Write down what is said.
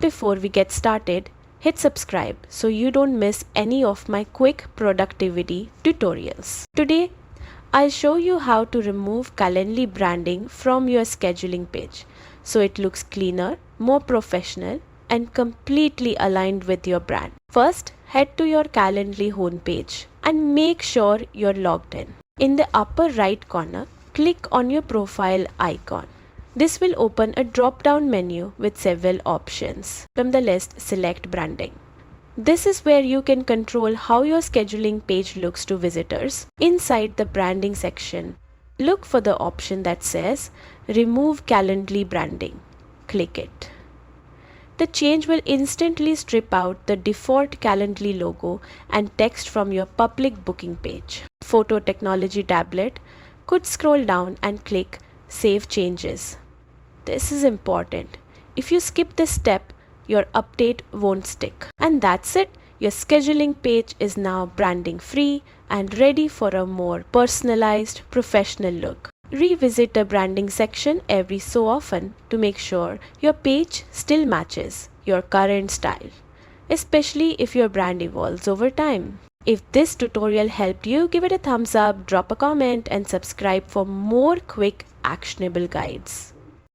Before we get started, hit subscribe so you don't miss any of my quick productivity tutorials. Today, I'll show you how to remove Calendly branding from your scheduling page so it looks cleaner, more professional, and completely aligned with your brand. First, head to your Calendly homepage and make sure you're logged in. In the upper right corner, click on your profile icon. This will open a drop-down menu with several options. From the list, select branding. This is where you can control how your scheduling page looks to visitors. Inside the branding section, look for the option that says Remove Calendly Branding. Click it. The change will instantly strip out the default Calendly logo and text from your public booking page. Photo Technology tablet could scroll down and click Save Changes. This is important. If you skip this step, your update won't stick. And that's it. Your scheduling page is now branding free and ready for a more personalized, professional look. Revisit the branding section every so often to make sure your page still matches your current style, especially if your brand evolves over time. If this tutorial helped you, give it a thumbs up, drop a comment, and subscribe for more quick, actionable guides.